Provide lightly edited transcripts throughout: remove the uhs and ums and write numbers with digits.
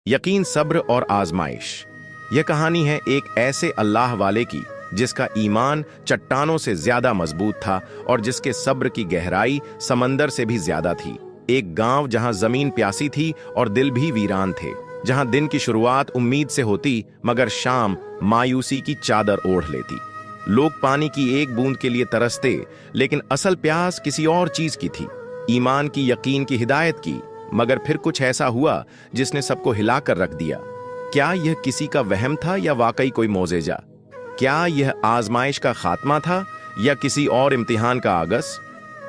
यकीन, सब्र और आजमाइश। यह कहानी है एक ऐसे अल्लाह वाले की जिसका ईमान चट्टानों से ज्यादा मजबूत था और जिसके सब्र की गहराई समंदर से भी ज्यादा थी। एक गांव जहां जमीन प्यासी थी और दिल भी वीरान थे, जहां दिन की शुरुआत उम्मीद से होती मगर शाम मायूसी की चादर ओढ़ लेती। लोग पानी की एक बूंद के लिए तरसते, लेकिन असल प्यास किसी और चीज की थी, ईमान की, यकीन की, हिदायत की। मगर फिर कुछ ऐसा हुआ जिसने सबको हिलाकर रख दिया। क्या यह किसी का वहम था या वाकई कोई मोजेजा? क्या यह आजमाइश का खात्मा था या किसी और इम्तिहान का आगस?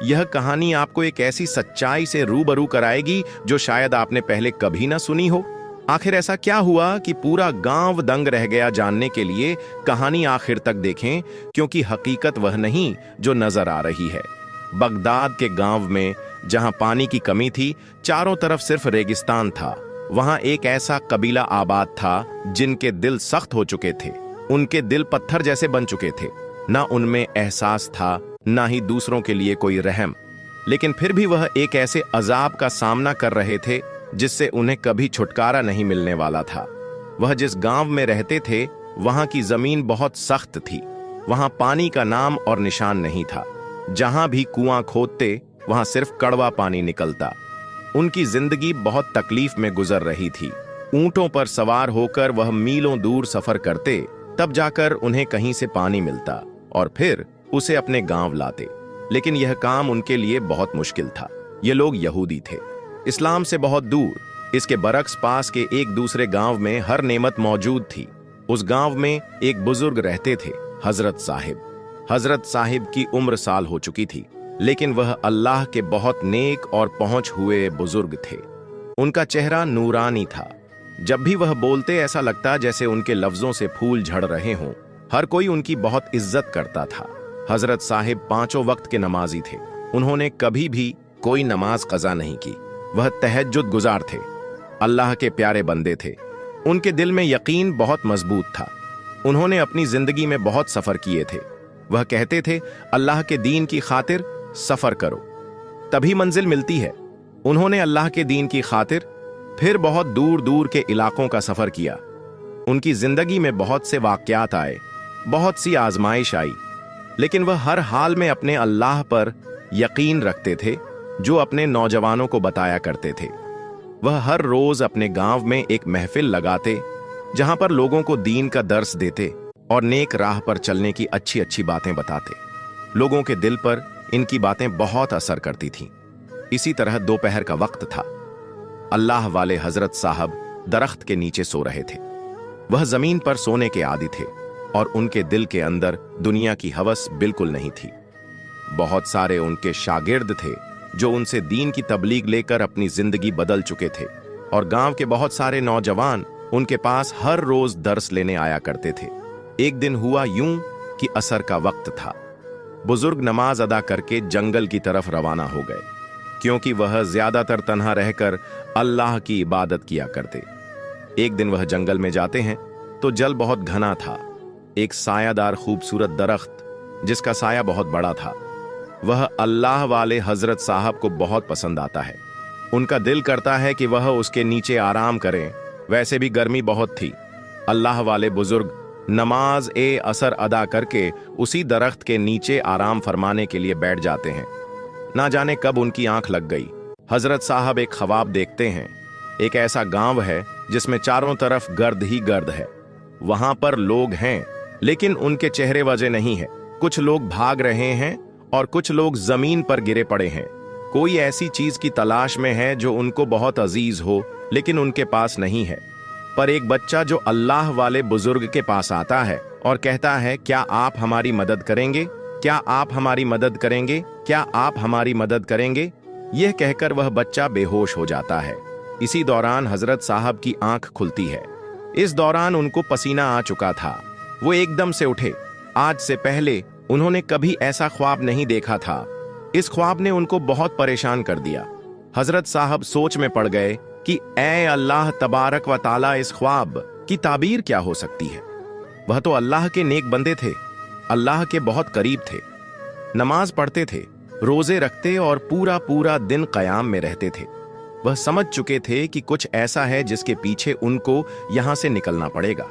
यह कहानी आपको एक ऐसी सच्चाई से रूबरू कराएगी जो शायद आपने पहले कभी ना सुनी हो। आखिर ऐसा क्या हुआ कि पूरा गांव दंग रह गया? जानने के लिए कहानी आखिर तक देखें, क्योंकि हकीकत वह नहीं जो नजर आ रही है। बगदाद के गांव में जहां पानी की कमी थी, चारों तरफ सिर्फ रेगिस्तान था, वहां एक ऐसा कबीला आबाद था जिनके दिल सख्त हो चुके थे। उनके दिल पत्थर जैसे बन चुके थे। ना उनमें एहसास था, ना ही दूसरों के लिए कोई रहम। लेकिन फिर भी वह एक ऐसे अजाब का सामना कर रहे थे जिससे उन्हें कभी छुटकारा नहीं मिलने वाला था। वह जिस गांव में रहते थे वहां की जमीन बहुत सख्त थी। वहां पानी का नाम और निशान नहीं था। जहां भी कुआं खोदते वहां सिर्फ कड़वा पानी निकलता। उनकी जिंदगी बहुत तकलीफ में गुजर रही थी। ऊंटों पर सवार होकर वह मीलों दूर सफर करते, तब जाकर उन्हें कहीं से पानी मिलता और फिर उसे अपने गांव लाते। लेकिन यह काम उनके लिए बहुत मुश्किल था। ये लोग यहूदी थे, इस्लाम से बहुत दूर। इसके बरक्स पास के एक दूसरे गांव में हर नेमत मौजूद थी। उस गांव में एक बुजुर्ग रहते थे, हजरत साहिब। हजरत साहिब की उम्र साल हो चुकी थी, लेकिन वह अल्लाह के बहुत नेक और पहुंच हुए बुजुर्ग थे। उनका चेहरा नूरानी था। जब भी वह बोलते ऐसा लगता जैसे उनके लफ्जों से फूल झड़ रहे हों। हर कोई उनकी बहुत इज्जत करता था। हजरत साहिब 5 वक्त के नमाजी थे। उन्होंने कभी भी कोई नमाज कज़ा नहीं की। वह तहज्जुद गुजार थे, अल्लाह के प्यारे बंदे थे। उनके दिल में यकीन बहुत मजबूत था। उन्होंने अपनी जिंदगी में बहुत सफर किए थे। वह कहते थे, अल्लाह के दीन की खातिर सफर करो, तभी मंजिल मिलती है। उन्होंने अल्लाह के दीन की खातिर फिर बहुत दूर दूर के इलाकों का सफर किया। उनकी जिंदगी में बहुत से वाकयात आए, बहुत सी आजमाइश आई, लेकिन वह हर हाल में अपने अल्लाह पर यकीन रखते थे, जो अपने नौजवानों को बताया करते थे। वह हर रोज अपने गांव में एक महफिल लगाते, जहां पर लोगों को दीन का दर्स देते और नेक राह पर चलने की अच्छी अच्छी बातें बताते। लोगों के दिल पर इनकी बातें बहुत असर करती थीं। इसी तरह दोपहर का वक्त था। अल्लाह वाले हजरत साहब दरख्त के नीचे सो रहे थे। वह जमीन पर सोने के आदी थे और उनके दिल के अंदर दुनिया की हवस बिल्कुल नहीं थी। बहुत सारे उनके शागिर्द थे जो उनसे दीन की तबलीग लेकर अपनी जिंदगी बदल चुके थे, और गांव के बहुत सारे नौजवान उनके पास हर रोज दर्स लेने आया करते थे। एक दिन हुआ यूं कि असर का वक्त था। बुजुर्ग नमाज अदा करके जंगल की तरफ रवाना हो गए, क्योंकि वह ज्यादातर तन्हा रहकर अल्लाह की इबादत किया करते। एक दिन वह जंगल में जाते हैं तो जल बहुत घना था। एक सायादार खूबसूरत दरख्त जिसका साया बहुत बड़ा था, वह अल्लाह वाले हजरत साहब को बहुत पसंद आता है। उनका दिल करता है कि वह उसके नीचे आराम करें। वैसे भी गर्मी बहुत थी। अल्लाह वाले बुजुर्ग नमाज ए असर अदा करके उसी दरख्त के नीचे आराम फरमाने के लिए बैठ जाते हैं। ना जाने कब उनकी आंख लग गई। हजरत साहब एक ख्वाब देखते हैं। एक ऐसा गांव है जिसमें चारों तरफ गर्द ही गर्द है। वहां पर लोग हैं, लेकिन उनके चेहरे वजह नहीं है। कुछ लोग भाग रहे हैं और कुछ लोग जमीन पर गिरे पड़े हैं। कोई ऐसी चीज की तलाश में है जो उनको बहुत अजीज हो, लेकिन उनके पास नहीं है। पर एक बच्चा जो अल्लाह वाले बुजुर्ग के पास आता है और कहता है, क्या आप हमारी मदद करेंगे? क्या आप हमारी मदद करेंगे? क्या आप हमारी मदद करेंगे? यह कहकर वह बच्चा बेहोश हो जाता है। इसी दौरान हजरत साहब की आंख खुलती है। इस दौरान उनको पसीना आ चुका था। वो एकदम से उठे। आज से पहले उन्होंने कभी ऐसा ख्वाब नहीं देखा था। इस ख्वाब ने उनको बहुत परेशान कर दिया। हजरत साहब सोच में पड़ गए कि ऐ अल्लाह तबारक व ताला, इस ख्वाब की ताबीर क्या हो सकती है? वह तो अल्लाह के नेक बंदे थे, अल्लाह के बहुत करीब थे, नमाज पढ़ते थे, रोजे रखते और पूरा पूरा दिन क़याम में रहते थे। वह समझ चुके थे कि कुछ ऐसा है जिसके पीछे उनको यहां से निकलना पड़ेगा।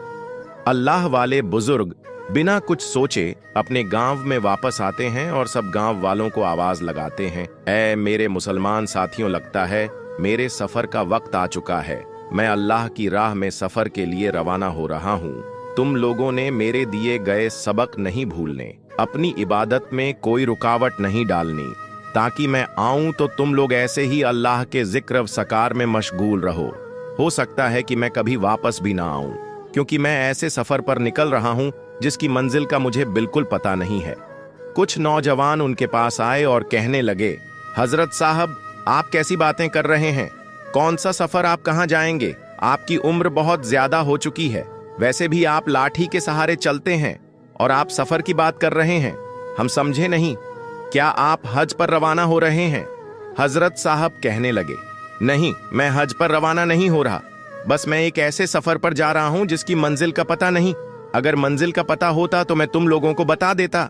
अल्लाह वाले बुजुर्ग बिना कुछ सोचे अपने गांव में वापस आते हैं और सब गांव वालों को आवाज लगाते हैं, ऐ मेरे मुसलमान साथियों, लगता है मेरे सफर का वक्त आ चुका है। मैं अल्लाह की राह में सफर के लिए रवाना हो रहा हूँ। तुम लोगों ने मेरे दिए गए सबक नहीं भूलने, अपनी इबादत में कोई रुकावट नहीं डालनी, ताकि मैं आऊं तो तुम लोग ऐसे ही अल्लाह के जिक्र सकार में मशगूल रहो। हो सकता है कि मैं कभी वापस भी ना आऊं, क्योंकि मैं ऐसे सफर पर निकल रहा हूं जिसकी मंजिल का मुझे बिल्कुल पता नहीं है। कुछ नौजवान उनके पास आए और कहने लगे, हजरत साहब, आप कैसी बातें कर रहे हैं? कौन सा सफर? आप कहां जाएंगे? आपकी उम्र बहुत ज्यादा हो चुकी है। वैसे भी आप लाठी के सहारे चलते हैं और आप सफर की बात कर रहे हैं। हम समझे नहीं, क्या आप हज पर रवाना हो रहे हैं? हजरत साहब कहने लगे, नहीं, मैं हज पर रवाना नहीं हो रहा, बस मैं एक ऐसे सफर पर जा रहा हूं जिसकी मंजिल का पता नहीं। अगर मंजिल का पता होता तो मैं तुम लोगों को बता देता।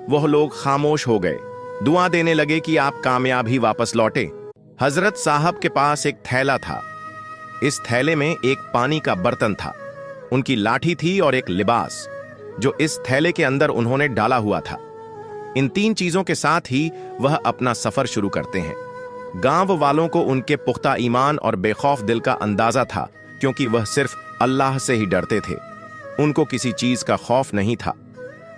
वह लोग खामोश हो गए, दुआ देने लगे कि आप कामयाब ही वापस लौटे। हजरत साहब के पास एक थैला था। इस थैले में एक पानी का बर्तन था, उनकी लाठी थी और एक लिबास जो इस थैले के अंदर उन्होंने डाला हुआ था। इन 3 चीजों के साथ ही वह अपना सफर शुरू करते हैं। गांव वालों को उनके पुख्ता ईमान और बेखौफ दिल का अंदाजा था, क्योंकि वह सिर्फ अल्लाह से ही डरते थे। उनको किसी चीज का खौफ नहीं था,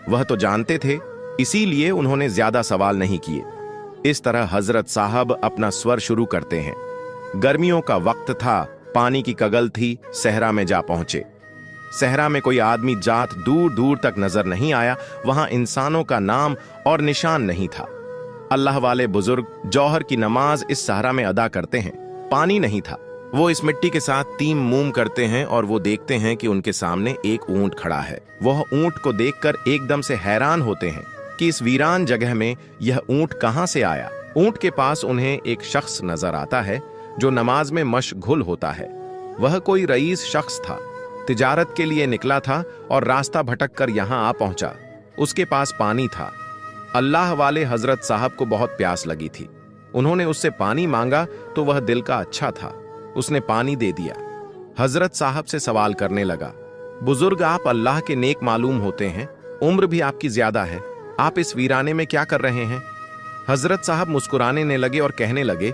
वह तो जानते थे, इसीलिए उन्होंने ज्यादा सवाल नहीं किए। इस तरह हजरत साहब अपना स्वर शुरू करते हैं। गर्मियों का वक्त था, पानी की कगल थी, सहरा में जा पहुंचे। सहरा में कोई आदमी जात दूर दूर तक नजर नहीं आया, वहां इंसानों का नाम और निशान नहीं था। अल्लाह वाले बुजुर्ग जौहर की नमाज इस सहरा में अदा करते हैं। पानी नहीं था, वो इस मिट्टी के साथ तयम्मुम करते हैं और वो देखते हैं कि उनके सामने एक ऊंट खड़ा है। वह ऊंट को देखकर एकदम से हैरान होते हैं कि इस वीरान जगह में यह ऊंट कहां से आया। ऊंट के पास उन्हें एक शख्स नजर आता है जो नमाज में मशगुल होता है। वह कोई रईस शख्स था, तिजारत के लिए निकला था और रास्ता भटक कर यहां आ पहुंचा। उसके पास पानी था। अल्लाह वाले हजरत साहब को बहुत प्यास लगी थी। उन्होंने उससे पानी मांगा तो वह दिल का अच्छा था, उसने पानी दे दिया। हजरत साहब से सवाल करने लगा, बुजुर्ग, आप अल्लाह के नेक मालूम होते हैं, उम्र भी आपकी ज्यादा है, आप इस वीराने में क्या कर रहे हैं? हजरत साहब मुस्कुराने ने लगे और कहने लगे,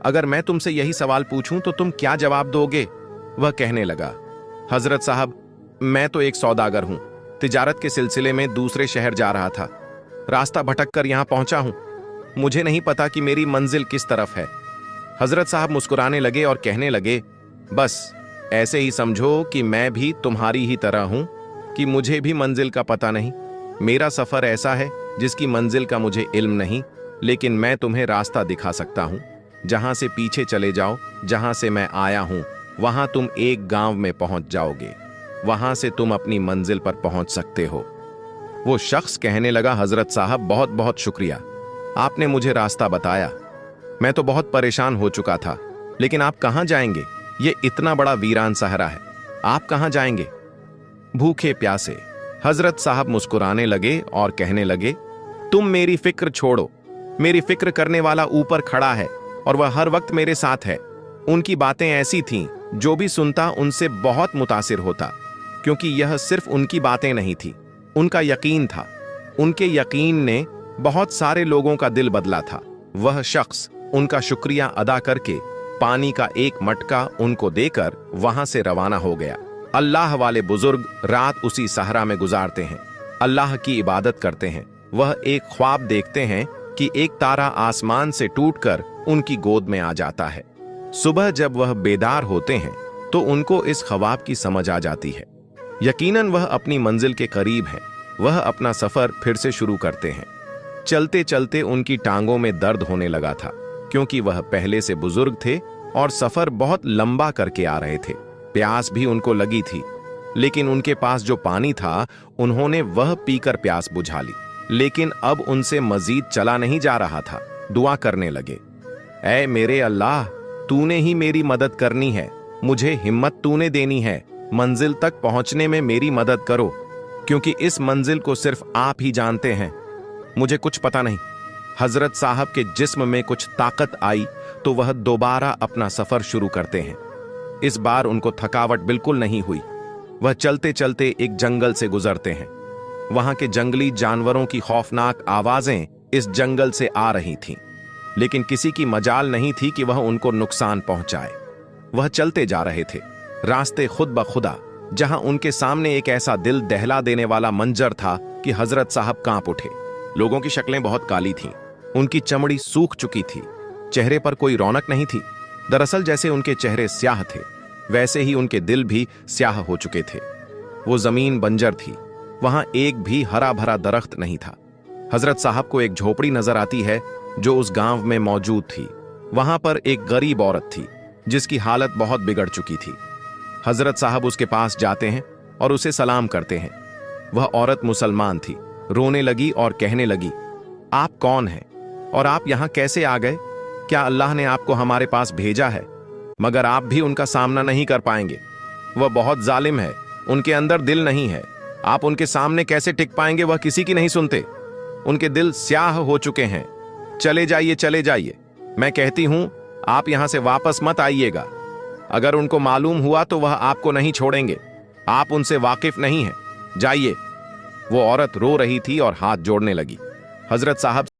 अगर मैं तुमसे यही सवाल पूछूं तो तुम क्या जवाब दोगे? वह कहने लगा, हजरत साहब, मैं तो एक सौदागर हूं, तिजारत के सिलसिले में दूसरे शहर जा रहा था, रास्ता भटक कर यहां पहुंचा हूं, मुझे नहीं पता कि मेरी मंजिल किस तरफ है। हजरत साहब मुस्कुराने लगे और कहने लगे, बस ऐसे ही समझो कि मैं भी तुम्हारी ही तरह हूं कि मुझे भी मंजिल का पता नहीं। मेरा सफर ऐसा है जिसकी मंजिल का मुझे इल्म नहीं, लेकिन मैं तुम्हें रास्ता दिखा सकता हूं। जहां से पीछे चले जाओ, जहां से मैं आया हूं, वहां तुम एक गांव में पहुंच जाओगे, वहां से तुम अपनी मंजिल पर पहुंच सकते हो। वो शख्स कहने लगा, हजरत साहब, बहुत बहुत शुक्रिया, आपने मुझे रास्ता बताया। मैं तो बहुत परेशान हो चुका था, लेकिन आप कहां जाएंगे? ये इतना बड़ा वीरान सहरा है, आप कहां जाएंगे? भूखे प्यासे। हजरत साहब मुस्कुराने लगे और कहने लगे, तुम मेरी फिक्र छोड़ो, मेरी फिक्र करने वाला ऊपर खड़ा है और वह हर वक्त मेरे साथ है। उनकी बातें ऐसी थीं, जो भी सुनता उनसे बहुत मुतासिर होता, क्योंकि यह सिर्फ उनकी बातें नहीं थी, उनका यकीन था। उनके यकीन ने बहुत सारे लोगों का दिल बदला था। वह शख्स उनका शुक्रिया अदा करके पानी का एक मटका उनको देकर वहां से रवाना हो गया। अल्लाह वाले बुजुर्ग रात उसी सहरा में गुजारते हैं, अल्लाह की इबादत करते हैं। वह एक ख्वाब देखते हैं कि एक तारा आसमान से टूटकर उनकी गोद में आ जाता है। सुबह जब वह बेदार होते हैं तो उनको इस ख्वाब की समझ आ जाती है। यकीनन वह अपनी मंजिल के करीब हैं। वह अपना सफर फिर से शुरू करते हैं। चलते चलते उनकी टांगों में दर्द होने लगा था, क्योंकि वह पहले से बुजुर्ग थे और सफर बहुत लंबा करके आ रहे थे। प्यास भी उनको लगी थी, लेकिन उनके पास जो पानी था उन्होंने वह पीकर प्यास बुझा ली। लेकिन अब उनसे मजीद चला नहीं जा रहा था। दुआ करने लगे, ऐ मेरे अल्लाह, तूने ही मेरी मदद करनी है, मुझे हिम्मत तूने देनी है, मंजिल तक पहुंचने में मेरी मदद करो, क्योंकि इस मंजिल को सिर्फ आप ही जानते हैं, मुझे कुछ पता नहीं। हजरत साहब के जिस्म में कुछ ताकत आई तो वह दोबारा अपना सफर शुरू करते हैं। इस बार उनको थकावट बिल्कुल नहीं हुई। वह चलते चलते एक जंगल से गुजरते हैं। वहां के जंगली जानवरों की खौफनाक आवाजें इस जंगल से आ रही थीं, लेकिन किसी की मजाल नहीं थी कि वह उनको नुकसान पहुंचाए। वह चलते जा रहे थे, रास्ते खुद ब खुदा, जहां उनके सामने एक ऐसा दिल दहला देने वाला मंजर था कि हजरत साहब कांप उठे। लोगों की शक्लें बहुत काली थीं, उनकी चमड़ी सूख चुकी थी, चेहरे पर कोई रौनक नहीं थी। दरअसल जैसे उनके चेहरे स्याह थे, वैसे ही उनके दिल भी स्याह हो चुके थे। वो जमीन बंजर थी, वहां एक भी हरा भरा दरख्त नहीं था। हजरत साहब को एक झोपड़ी नजर आती है जो उस गांव में मौजूद थी। वहां पर एक गरीब औरत थी जिसकी हालत बहुत बिगड़ चुकी थी। हजरत साहब उसके पास जाते हैं और उसे सलाम करते हैं। वह औरत मुसलमान थी, रोने लगी और कहने लगी, आप कौन हैं और आप यहां कैसे आ गए? क्या अल्लाह ने आपको हमारे पास भेजा है? मगर आप भी उनका सामना नहीं कर पाएंगे। वह बहुत जालिम है, उनके अंदर दिल नहीं है। आप उनके सामने कैसे टिक पाएंगे? वह किसी की नहीं सुनते। उनके दिल स्याह हो चुके हैं। चले जाइए, चले जाइए। मैं कहती हूं आप यहां से वापस मत आइएगा। अगर उनको मालूम हुआ तो वह आपको नहीं छोड़ेंगे। आप उनसे वाकिफ नहीं हैं, जाइए। वो औरत रो रही थी और हाथ जोड़ने लगी। हजरत साहब